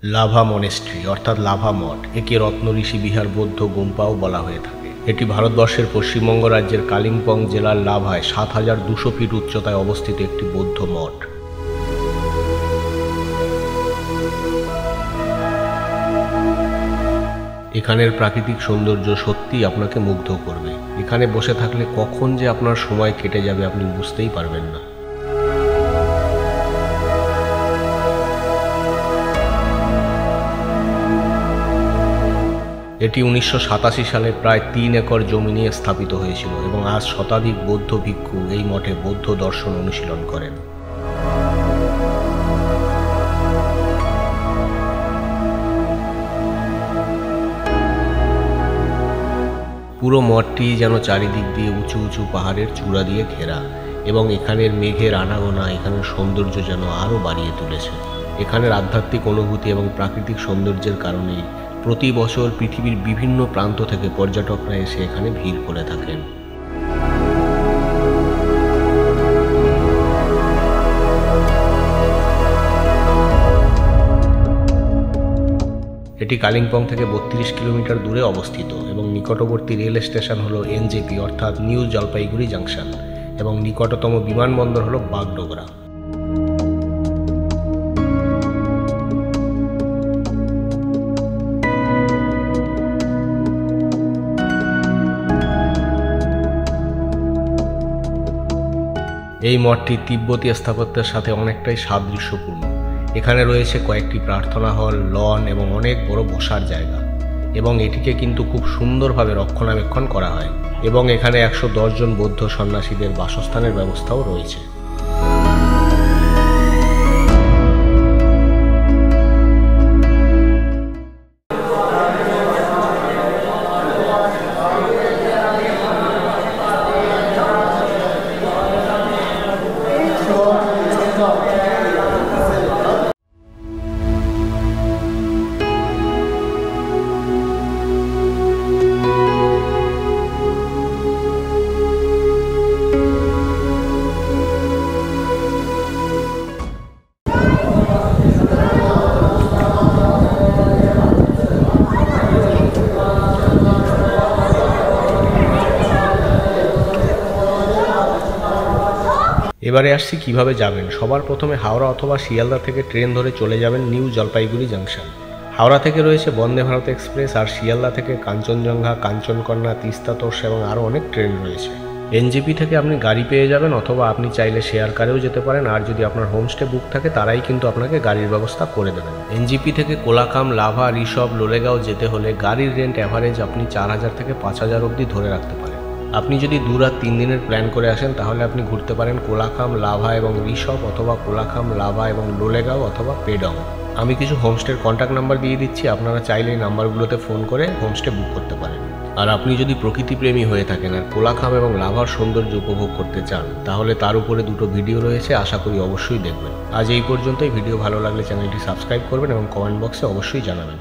Lava monastery অর্থাৎ lava মঠ, একে রত্ন ঋষি বিহার বৌদ্ধ গুম্পাও বলা হয়ে থাকে। এটি ভারতবর্ষের পশ্চিমবঙ্গ রাজ্যের কালিম্পং জেলার লাভায় ৭,২০০ ফিট উচ্চতায় অবস্থিত একটি বৌদ্ধ মঠ। এখানের প্রাকৃতিক সৌন্দর্য সত্যিই আপনাকে মুগ্ধ করবে। এখানে বসে থাকলে কখন যে আপনার সময় কেটে যাবে আপনি বুঝতেই পারবেন না। এটি ১৯৮৭ সালে প্রায় ৩ একর জমি নিয়ে স্থাপিত হয়েছিল এবং আজ শতাধিক বৌদ্ধ ভিক্ষু এই মঠে বৌদ্ধ দর্শন অনুশীলন করেন। পুরো মঠটি যেন চারিদিক দিয়ে উঁচু উঁচু পাহাড়ের চূড়া দিয়ে ঘেরা এবং এখানের মেঘের আনাগোনা এখানের সৌন্দর্য যেন আরও বাড়িয়ে তুলেছে। এখানের আধ্যাত্মিক অনুভূতি এবং প্রাকৃতিক সৌন্দর্যের কারণেই প্রতি বছর পৃথিবীর বিভিন্ন প্রান্ত থেকে পর্যটকরা এসে এখানে ভিড় করে থাকেন। এটি কালিম্পং থেকে ৩২ কিলোমিটার দূরে অবস্থিত এবং নিকটবর্তী রেল স্টেশন হলো এনজেপি অর্থাৎ নিউ জলপাইগুড়ি জাংশন এবং নিকটতম বিমানবন্দর হলো বাগডোগরা। এই মঠটি তিব্বতী স্থাপত্যের সাথে অনেকটাই সাদৃশ্যপূর্ণ। এখানে রয়েছে কয়েকটি প্রার্থনা হল, লন এবং অনেক বড় বসার জায়গা এবং এটিকে কিন্তু খুব সুন্দরভাবে রক্ষণাবেক্ষণ করা হয় এবং এখানে ১১০ জন বৌদ্ধ সন্ন্যাসীদের বাসস্থানের ব্যবস্থাও রয়েছে। এবারে আসছি কিভাবে যাবেন। সবার প্রথমে হাওড়া অথবা শিয়ালদা থেকে ট্রেন ধরে চলে যাবেন নিউ জলপাইগুড়ি জাংশন। হাওড়া থেকে রয়েছে বন্দে ভারত এক্সপ্রেস আর শিয়ালদা থেকে কাঞ্চনজঙ্ঘা, কাঞ্চনকন্যা, তিস্তা তোর্স এবং আরও অনেক ট্রেন রয়েছে। এনজেপি থেকে আপনি গাড়ি পেয়ে যাবেন অথবা আপনি চাইলে শেয়ার কারেও যেতে পারেন, আর যদি আপনার হোমস্টে বুক থাকে তারাই কিন্তু আপনাকে গাড়ির ব্যবস্থা করে দেবেন। এনজেপি থেকে কোলাখাম, লাভা, ঋষভ, লোলেগাঁও যেতে হলে গাড়ির রেন্ট অ্যাভারেজ আপনি ৪,০০০ থেকে ৫,০০০ অবধি ধরে রাখতে পারেন। আপনি যদি ২ রাত ৩ দিনের প্ল্যান করে আসেন তাহলে আপনি ঘুরতে পারেন কোলাখাম, লাভা এবং ঋষভ অথবা কোলাখাম, লাভা এবং লোলেগাঁও অথবা পেডং। আমি কিছু হোমস্টের কন্ট্যাক্ট নাম্বার দিয়ে দিচ্ছি, আপনারা চাইলে এই নাম্বারগুলোতে ফোন করে হোমস্টে বুক করতে পারেন। আর আপনি যদি প্রকৃতিপ্রেমী হয়ে থাকেন আর কোলাখাম এবং লাভার সৌন্দর্য উপভোগ করতে চান তাহলে তার উপরে 2টো ভিডিও রয়েছে, আশা করি অবশ্যই দেখবেন। আজ এই পর্যন্তই। ভিডিও ভালো লাগলে চ্যানেলটি সাবস্ক্রাইব করবেন এবং কমেন্ট বক্সে অবশ্যই জানাবেন।